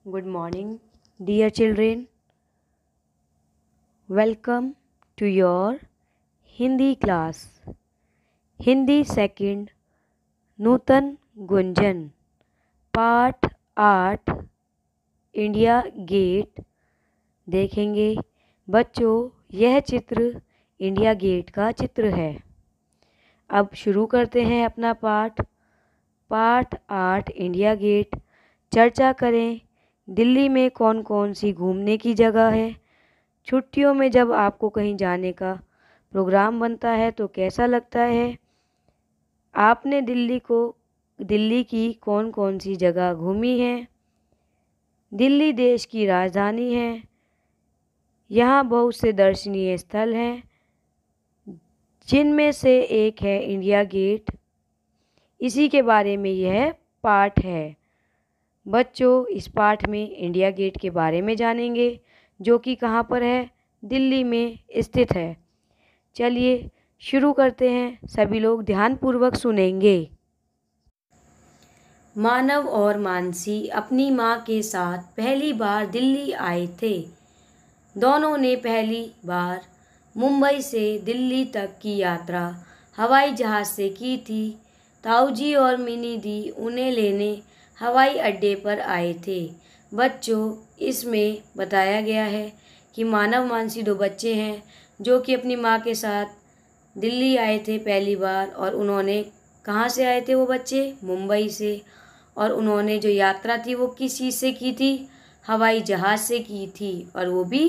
Good morning, dear children. Welcome to your Hindi class. Hindi second नूतन गुंजन पाठ 8 India gate देखेंगे। बच्चों, यह चित्र इंडिया गेट का चित्र है। अब शुरू करते हैं अपना पाठ। पाठ 8 इंडिया गेट। चर्चा करें, दिल्ली में कौन कौन सी घूमने की जगह है। छुट्टियों में जब आपको कहीं जाने का प्रोग्राम बनता है तो कैसा लगता है। आपने दिल्ली की कौन कौन सी जगह घूमी है। दिल्ली देश की राजधानी है। यहाँ बहुत से दर्शनीय स्थल हैं, जिनमें से एक है इंडिया गेट। इसी के बारे में यह पाठ है। बच्चों, इस पाठ में इंडिया गेट के बारे में जानेंगे, जो कि कहाँ पर है, दिल्ली में स्थित है। चलिए शुरू करते हैं। सभी लोग ध्यानपूर्वक सुनेंगे। मानव और मानसी अपनी माँ के साथ पहली बार दिल्ली आए थे। दोनों ने पहली बार मुंबई से दिल्ली तक की यात्रा हवाई जहाज़ से की थी। ताऊजी और मिनी दी उन्हें लेने हवाई अड्डे पर आए थे। बच्चों, इसमें बताया गया है कि मानव मानसी दो बच्चे हैं जो कि अपनी माँ के साथ दिल्ली आए थे पहली बार। और उन्होंने कहाँ से आए थे वो बच्चे? मुंबई से। और उन्होंने जो यात्रा थी वो किस चीज़ से की थी? हवाई जहाज़ से की थी, और वो भी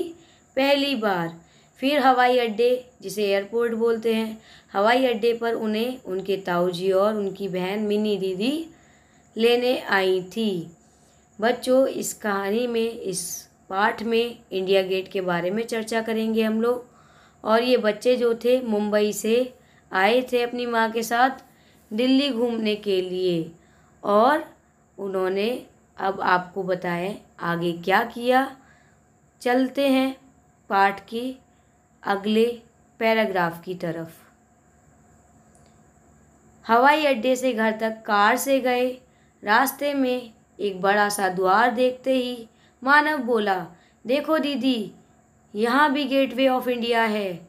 पहली बार। फिर हवाई अड्डे, जिसे एयरपोर्ट बोलते हैं, हवाई अड्डे पर उन्हें उनके ताऊजी और उनकी बहन मिनी दीदी लेने आई थी। बच्चों, इस कहानी में, इस पाठ में इंडिया गेट के बारे में चर्चा करेंगे हम लोग। और ये बच्चे जो थे मुंबई से आए थे अपनी माँ के साथ दिल्ली घूमने के लिए, और उन्होंने अब आपको बताएं आगे क्या किया। चलते हैं पाठ की अगले पैराग्राफ की तरफ। हवाई अड्डे से घर तक कार से गए। रास्ते में एक बड़ा सा द्वार देखते ही मानव बोला, देखो दीदी, यहाँ भी गेटवे ऑफ इंडिया है।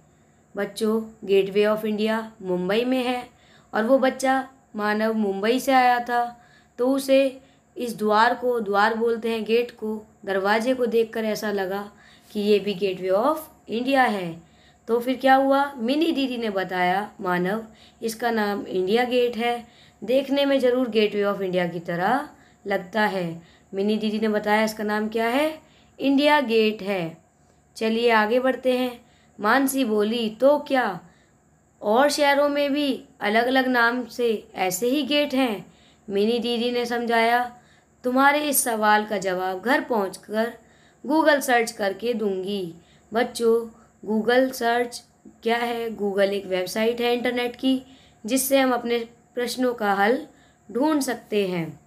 बच्चों, गेटवे ऑफ इंडिया मुंबई में है, और वो बच्चा मानव मुंबई से आया था, तो उसे इस द्वार बोलते हैं गेट को, दरवाजे को देखकर ऐसा लगा कि ये भी गेटवे ऑफ इंडिया है। तो फिर क्या हुआ? मिनी दीदी ने बताया, मानव, इसका नाम इंडिया गेट है, देखने में ज़रूर गेटवे ऑफ इंडिया की तरह लगता है। मिनी दीदी ने बताया इसका नाम क्या है? इंडिया गेट है। चलिए आगे बढ़ते हैं। मानसी बोली, तो क्या और शहरों में भी अलग अलग नाम से ऐसे ही गेट हैं? मिनी दीदी ने समझाया, तुम्हारे इस सवाल का जवाब घर पहुंचकर गूगल सर्च करके दूंगी। बच्चों, गूगल सर्च क्या है? गूगल एक वेबसाइट है इंटरनेट की, जिससे हम अपने प्रश्नों का हल ढूंढ सकते हैं।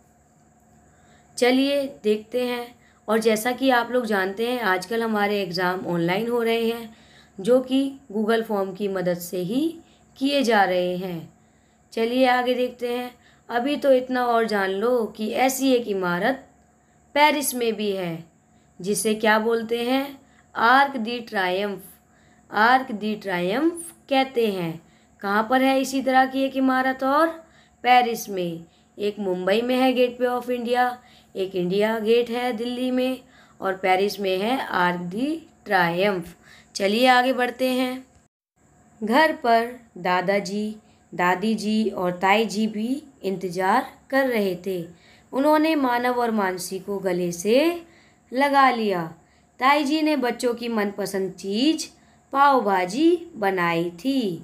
चलिए देखते हैं। और जैसा कि आप लोग जानते हैं, आजकल हमारे एग्ज़ाम ऑनलाइन हो रहे हैं, जो कि गूगल फॉर्म की मदद से ही किए जा रहे हैं। चलिए आगे देखते हैं। अभी तो इतना और जान लो कि ऐसी एक इमारत पेरिस में भी है, जिसे क्या बोलते हैं? आर्क दी ट्रायम्फ। आर्क दी ट्रायम्फ कहते हैं। कहाँ पर है इसी तरह की एक इमारत? और पेरिस में। एक मुंबई में है गेटवे ऑफ इंडिया, एक इंडिया गेट है दिल्ली में, और पेरिस में है आर्क दी ट्रायम्फ। चलिए आगे बढ़ते हैं। घर पर दादाजी, दादी जी और ताई जी भी इंतज़ार कर रहे थे। उन्होंने मानव और मानसी को गले से लगा लिया। ताई जी ने बच्चों की मनपसंद चीज़ पाव भाजी बनाई थी।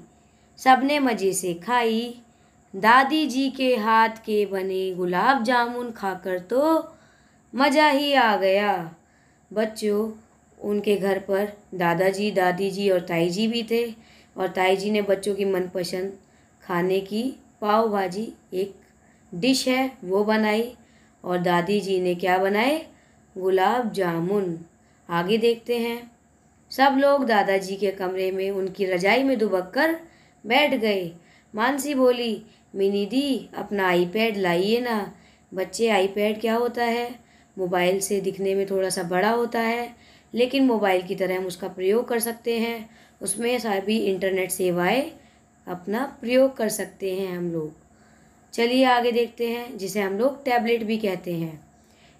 सबने मज़े से खाई। दादी जी के हाथ के बने गुलाब जामुन खाकर तो मज़ा ही आ गया। बच्चों, उनके घर पर दादाजी, दादी जी और ताई जी भी थे, और ताई जी ने बच्चों की मनपसंद खाने की पाव भाजी, एक डिश है, वो बनाई, और दादी जी ने क्या बनाए? गुलाब जामुन। आगे देखते हैं। सब लोग दादाजी के कमरे में उनकी रजाई में दुबक कर बैठ गए। मानसी बोली, मिनी दी, अपना आईपैड लाइए ना। बच्चे, आईपैड क्या होता है? मोबाइल से दिखने में थोड़ा सा बड़ा होता है, लेकिन मोबाइल की तरह हम उसका प्रयोग कर सकते हैं। उसमें सभी इंटरनेट सेवाएं अपना प्रयोग कर सकते हैं हम लोग। चलिए आगे देखते हैं, जिसे हम लोग टैबलेट भी कहते हैं।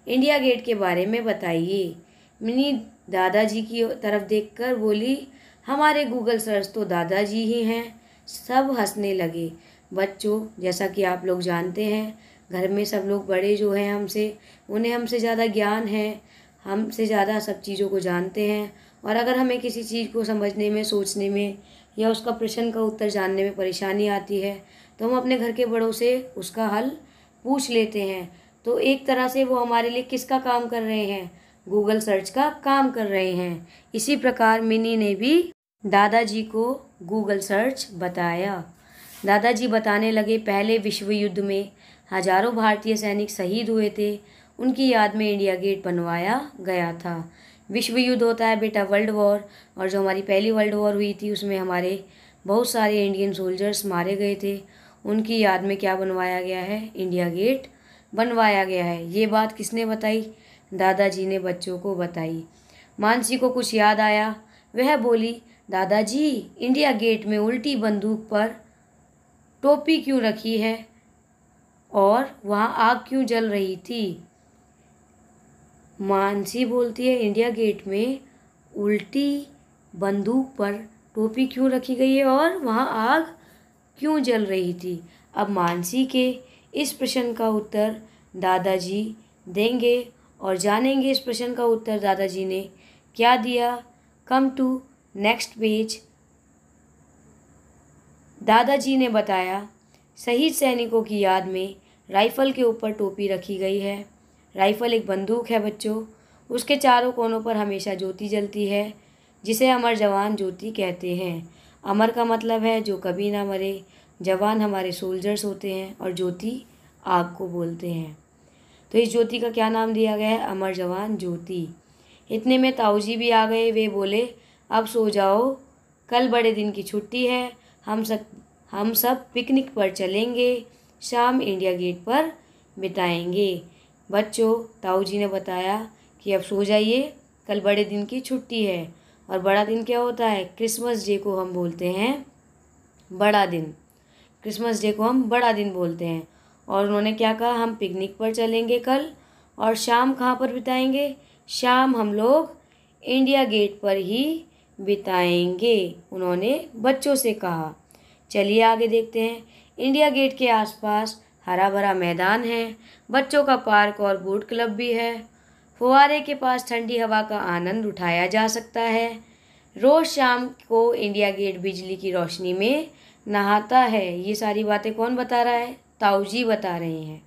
इंडिया गेट के बारे में बताइए। मिनी दादाजी की तरफ देखकर बोली, हमारे गूगल सर्च तो दादाजी ही हैं। सब हंसने लगे। बच्चों, जैसा कि आप लोग जानते हैं, घर में सब लोग बड़े जो हैं हमसे, उन्हें हमसे ज़्यादा ज्ञान है, हमसे ज़्यादा सब चीज़ों को जानते हैं। और अगर हमें किसी चीज़ को समझने में, सोचने में या उसका प्रश्न का उत्तर जानने में परेशानी आती है, तो हम अपने घर के बड़ों से उसका हल पूछ लेते हैं। तो एक तरह से वो हमारे लिए किसका काम कर रहे हैं? गूगल सर्च का काम कर रहे हैं। इसी प्रकार मिनी ने भी दादाजी को गूगल सर्च बताया। दादाजी बताने लगे, पहले विश्व युद्ध में हजारों भारतीय सैनिक शहीद हुए थे। उनकी याद में इंडिया गेट बनवाया गया था। विश्व युद्ध होता है बेटा वर्ल्ड वॉर, और जो हमारी पहली वर्ल्ड वॉर हुई थी उसमें हमारे बहुत सारे इंडियन सोल्जर्स मारे गए थे। उनकी याद में क्या बनवाया गया है? इंडिया गेट बनवाया गया है। ये बात किसने बताई? दादाजी ने बच्चों को बताई। मानसी को कुछ याद आया। वह बोली, दादाजी, इंडिया गेट में उल्टी बंदूक पर टोपी क्यों रखी है और वहाँ आग क्यों जल रही थी? मानसी बोलती है, इंडिया गेट में उल्टी बंदूक पर टोपी क्यों रखी गई है और वहाँ आग क्यों जल रही थी? अब मानसी के इस प्रश्न का उत्तर दादाजी देंगे और जानेंगे इस प्रश्न का उत्तर दादाजी ने क्या दिया। Come to next page. दादाजी ने बताया, शहीद सैनिकों की याद में राइफल के ऊपर टोपी रखी गई है। राइफल एक बंदूक है बच्चों। उसके चारों कोनों पर हमेशा ज्योति जलती है, जिसे अमर जवान ज्योति कहते हैं। अमर का मतलब है जो कभी ना मरे। जवान हमारे सोल्जर्स होते हैं और ज्योति आग को बोलते हैं। तो इस ज्योति का क्या नाम दिया गया है? अमर जवान ज्योति। इतने में ताऊजी भी आ गए। वे बोले, अब सो जाओ, कल बड़े दिन की छुट्टी है। हम सब पिकनिक पर चलेंगे, शाम इंडिया गेट पर बिताएंगे। बच्चों, ताऊजी ने बताया कि अब सो जाइए, कल बड़े दिन की छुट्टी है। और बड़ा दिन क्या होता है? क्रिसमस डे को हम बोलते हैं बड़ा दिन। क्रिसमस डे को हम बड़ा दिन बोलते हैं। और उन्होंने क्या कहा? हम पिकनिक पर चलेंगे कल, और शाम कहाँ पर बिताएंगे? शाम हम लोग इंडिया गेट पर ही बिताएंगे, उन्होंने बच्चों से कहा। चलिए आगे देखते हैं। इंडिया गेट के आसपास हरा भरा मैदान है। बच्चों का पार्क और बोट क्लब भी है। फुहारे के पास ठंडी हवा का आनंद उठाया जा सकता है। रोज़ शाम को इंडिया गेट बिजली की रोशनी में नहाता है। ये सारी बातें कौन बता रहा है? ताऊजी बता रहे हैं।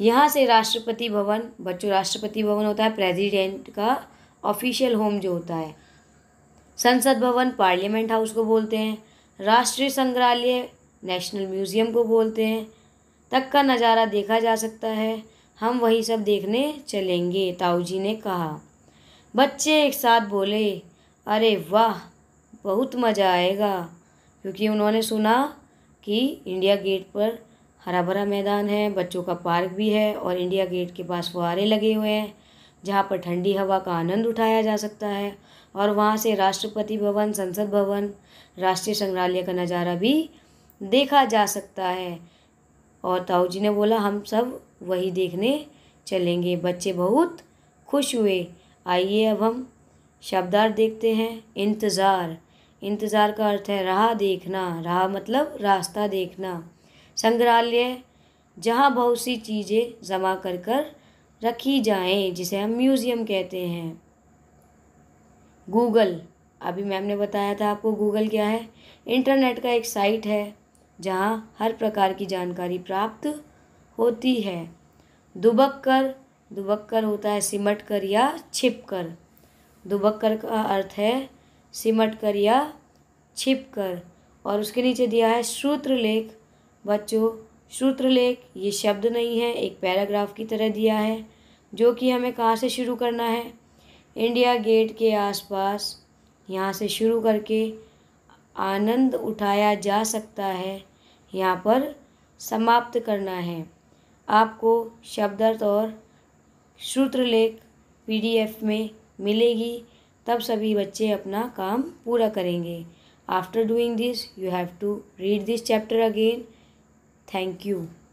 यहाँ से राष्ट्रपति भवन, बच्चों राष्ट्रपति भवन होता है प्रेसिडेंट का ऑफिशियल होम जो होता है। संसद भवन पार्लियामेंट हाउस को बोलते हैं। राष्ट्रीय संग्रहालय नेशनल म्यूजियम को बोलते हैं। तक का नज़ारा देखा जा सकता है। हम वही सब देखने चलेंगे, ताऊजी ने कहा। बच्चे एक साथ बोले, अरे वाह, बहुत मज़ा आएगा, क्योंकि उन्होंने सुना कि इंडिया गेट पर हरा भरा मैदान है, बच्चों का पार्क भी है और इंडिया गेट के पास फुहारे लगे हुए हैं जहाँ पर ठंडी हवा का आनंद उठाया जा सकता है। और वहाँ से राष्ट्रपति भवन, संसद भवन, राष्ट्रीय संग्रहालय का नज़ारा भी देखा जा सकता है। और ताऊजी ने बोला, हम सब वही देखने चलेंगे। बच्चे बहुत खुश हुए। आइए अब हम शब्दार्थ देखते हैं। इंतज़ार। इंतज़ार का अर्थ है राह देखना। राह मतलब रास्ता देखना। संग्रहालय, जहाँ बहुत सी चीज़ें जमा कर कर रखी जाएं, जिसे हम म्यूज़ियम कहते हैं। गूगल, अभी मैम ने बताया था आपको गूगल क्या है। इंटरनेट का एक साइट है जहाँ हर प्रकार की जानकारी प्राप्त होती है। दुबक्कर, दुबक्कर होता है सिमट कर या छिप कर। दुबक्कर का अर्थ है सिमट कर या छिप कर। और उसके नीचे दिया है सूत्रलेख। बच्चों, सूत्रलेख ये शब्द नहीं है, एक पैराग्राफ की तरह दिया है, जो कि हमें कहाँ से शुरू करना है? इंडिया गेट के आसपास, यहाँ से शुरू करके आनंद उठाया जा सकता है, यहाँ पर समाप्त करना है। आपको शब्दार्थ और सूत्रलेख PDF में मिलेगी, तब सभी बच्चे अपना काम पूरा करेंगे। After doing this you have to read this chapter again. Thank you.